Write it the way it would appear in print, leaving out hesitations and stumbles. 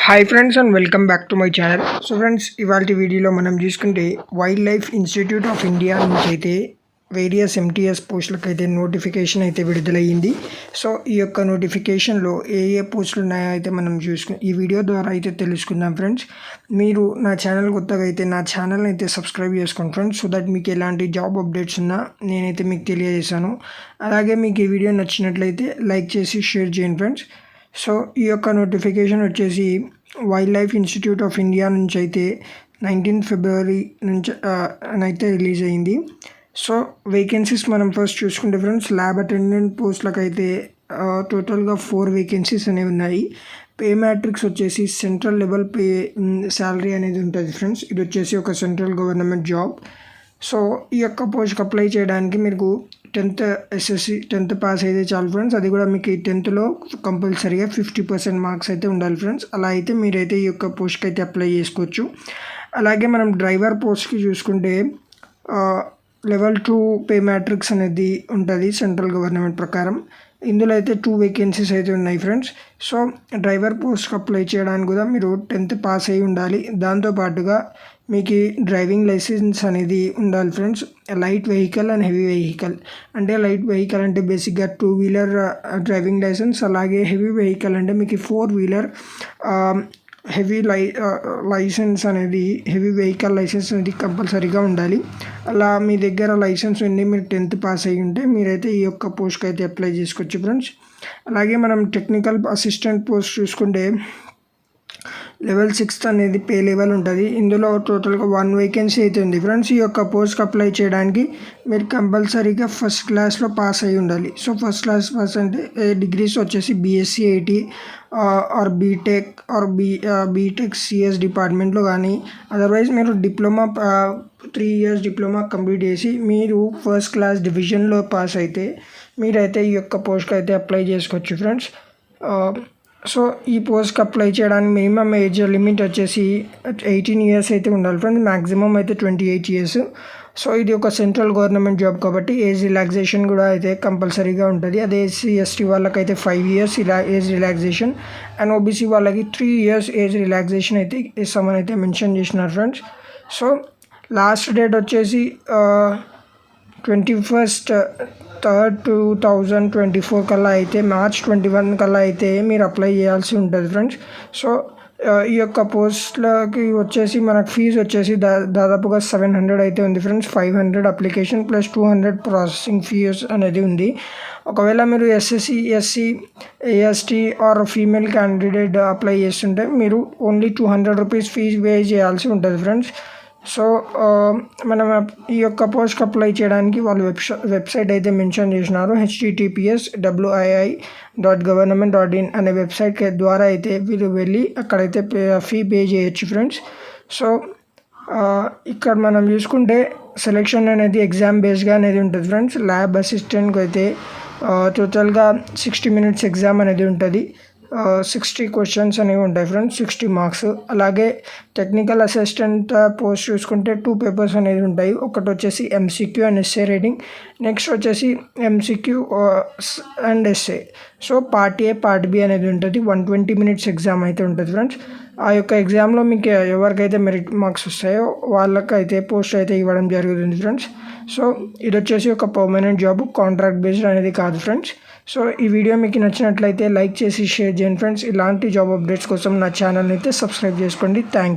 Hi friends and welcome back to my channel. So friends, ఇవాళ వీడియోలో మనం చూసుకుంటే wild life institute of India నుంచి అయితే వేరియస్ ఎంటీఎస్ పోస్టులకు అయితే నోటిఫికేషన్ అయితే విడుదలయ్యింది. సో ఈ యొక్క నోటిఫికేషన్లో ఏ పోస్టులు ఉన్నాయో అయితే మనం ఈ వీడియో ద్వారా అయితే తెలుసుకుందాం ఫ్రెండ్స్. మీరు నా ఛానల్ కొత్తగా అయితే నా ఛానల్ అయితే సబ్స్క్రైబ్ చేసుకోండి ఫ్రెండ్స్, సో దట్ మీకు ఎలాంటి జాబ్ అప్డేట్స్ ఉన్నా నేనైతే మీకు తెలియజేశాను. అలాగే మీకు ఈ వీడియో నచ్చినట్లయితే లైక్ చేసి షేర్ చేయండి ఫ్రెండ్స్. సో ఈ యొక్క నోటిఫికేషన్ వచ్చేసి wild life institute of India నుంచి అయితే 19 ఫిబ్రవరి నుంచి అయితే రిలీజ్ అయింది. సో వేకెన్సీస్ మనం ఫస్ట్ చూసుకుంటే ఫ్రెండ్స్, ల్యాబ్ అటెండెంట్ పోస్టులకు అయితే టోటల్గా 4 వేకెన్సీస్ అనేవి ఉన్నాయి. పే మ్యాట్రిక్స్ వచ్చేసి సెంట్రల్ లెవెల్ పే శాలరీ అనేది ఉంటుంది ఫ్రెండ్స్. ఇది వచ్చేసి ఒక సెంట్రల్ గవర్నమెంట్ జాబ్. సో ఈ యొక్క పోస్ట్కి అప్లై చేయడానికి మీకు 10th ఎస్ఎస్సి 10th పాస్ అయితే చాలు ఫ్రెండ్స్. అది కూడా మీకు 10thలో కంపల్సరీగా 50% మార్క్స్ అయితే ఉండాలి ఫ్రెండ్స్. అలా అయితే మీరైతే ఈ యొక్క పోస్ట్కి అయితే అప్లై చేసుకోవచ్చు. అలాగే మనం డ్రైవర్ పోస్ట్కి చూసుకుంటే లెవెల్ 2 పే మ్యాట్రిక్స్ అనేది ఉంటుంది సెంట్రల్ గవర్నమెంట్ ప్రకారం. ఇందులో అయితే 2 వేకెన్సీస్ అయితే ఉన్నాయి ఫ్రెండ్స్. సో డ్రైవర్ పోస్ట్కి అప్లై చేయడానికి కూడా మీరు 10th పాస్ అయి ఉండాలి. దాంతోపాటుగా మీకు డ్రైవింగ్ లైసెన్స్ అనేది ఉండాలి friends. Light vehicle and heavy vehicle. అంటే లైట్ వెహికల్ అంటే బేసిక్గా 2 వీలర్ డ్రైవింగ్ లైసెన్స్. అలాగే హెవీ వెహికల్ అంటే మీకు 4 వీలర్ హెవీ లైసెన్స్ అనేది, హెవీ వెహికల్ లైసెన్స్ అనేది కంపల్సరీగా ఉండాలి. అలా మీ దగ్గర లైసెన్స్ ఉండి మీరు 10th పాస్ అయ్యి ఉంటే మీరైతే ఈ యొక్క పోస్ట్కి అయితే అప్లై చేసుకోవచ్చు ఫ్రెండ్స్. అలాగే మనం టెక్నికల్ అసిస్టెంట్ పోస్ట్ చూసుకుంటే లెవెల్ 6 అనేది పే లెవెల్ ఉంటుంది. ఇందులో టోటల్గా 1 వేకెన్సీ అయితే ఉంది ఫ్రెండ్స్. ఈ యొక్క పోస్ట్కి అప్లై చేయడానికి మీరు కంపల్సరీగా ఫస్ట్ క్లాస్లో పాస్ అయి ఉండాలి. సో ఫస్ట్ క్లాస్ పాస్ అంటే డిగ్రీస్ వచ్చేసి BSc IT or BTech or BTech CS డిపార్ట్మెంట్లో కానీ, అదర్వైజ్ మీరు డిప్లొమా 3 years డిప్లొమా కంప్లీట్ చేసి మీరు ఫస్ట్ క్లాస్ డివిజన్లో పాస్ అయితే మీరైతే ఈ యొక్క పోస్ట్కి అయితే అప్లై చేసుకోవచ్చు ఫ్రెండ్స్. సో ఈ పోస్ట్కి అప్లై చేయడానికి మినిమం ఏజ్ లిమిట్ వచ్చేసి 18 years అయితే ఉండాలి ఫ్రెండ్స్. మ్యాక్సిమం అయితే 28 years. సో ఇది ఒక సెంట్రల్ గవర్నమెంట్ జాబ్ కాబట్టి ఏజ్ రిలాక్సేషన్ కూడా అయితే కంపల్సరీగా ఉంటుంది. అదే ఎస్సీ ఎస్టీ వాళ్ళకైతే 5 years ఇలా ఏజ్ రిలాక్సేషన్, అండ్ ఓబీసీ వాళ్ళకి 3 years ఏజ్ రిలాక్సేషన్ అయితే ఇస్తామని అయితే మెన్షన్ చేసినారు ఫ్రెండ్స్. సో లాస్ట్ డేట్ వచ్చేసి 21st 3rd 2024 కల్లా అయితే, March 21 కల్లా అయితే మీరు అప్లై చేయాల్సి ఉంటుంది ఫ్రెండ్స్. సో ఈ యొక్క పోస్ట్లకి వచ్చేసి మనకు ఫీజు వచ్చేసి దాదాపుగా 700 అయితే ఉంది friends. 500 application plus 200 processing fees అనేది ఉంది. ఒకవేళ మీరు SSC SC ST or female candidate apply చేస్తుంటే మీరు ఓన్లీ 200 rupees ఫీజు పే చేయాల్సి ఉంటుంది ఫ్రెండ్స్. సో మనం ఈ యొక్క పోస్ట్కి అప్లై చేయడానికి వాళ్ళు వెబ్సైట్ అయితే మెన్షన్ చేసినారు. https://government.in అనే వెబ్సైట్ ద్వారా అయితే వీళ్ళు వెళ్ళి అక్కడైతే ఫీ పే చేయొచ్చు ఫ్రెండ్స్. సో ఇక్కడ మనం చూసుకుంటే సెలెక్షన్ అనేది ఎగ్జామ్ బేస్గా అనేది ఉంటుంది ఫ్రెండ్స్. ల్యాబ్ అసిస్టెంట్కి అయితే టోటల్గా 60 minutes ఎగ్జామ్ అనేది ఉంటుంది. 60 questions అనేవి ఉంటాయి ఫ్రెండ్స్, 60 marks. అలాగే టెక్నికల్ అసిస్టెంట్ పోస్ట్ చూసుకుంటే 2 papers అనేది ఉంటాయి. ఒకటి వచ్చేసి MCQ and SA writing, next వచ్చేసి MCQ and SA. So part A part B అనేది ఉంటుంది. 120 minutes ఎగ్జామ్ అయితే ఉంటుంది ఫ్రెండ్స్. ఆ యొక్క ఎగ్జామ్లో మీకు ఎవరికైతే మెరిట్ మార్క్స్ వస్తాయో వాళ్ళకైతే పోస్ట్ అయితే ఇవ్వడం జరుగుతుంది ఫ్రెండ్స్. సో ఇది వచ్చేసి ఒక పర్మనెంట్ జాబ్, కాంట్రాక్ట్ బేస్డ్ అనేది కాదు ఫ్రెండ్స్. సో ఈ వీడియో మీకు నచ్చినట్లయితే లైక్ చేసి షేర్ చేయండి ఫ్రెండ్స్. ఇలాంటి జాబ్ అప్డేట్స్ కోసం నా ఛానల్ని అయితే సబ్స్క్రైబ్ చేసుకోండి. Thank you.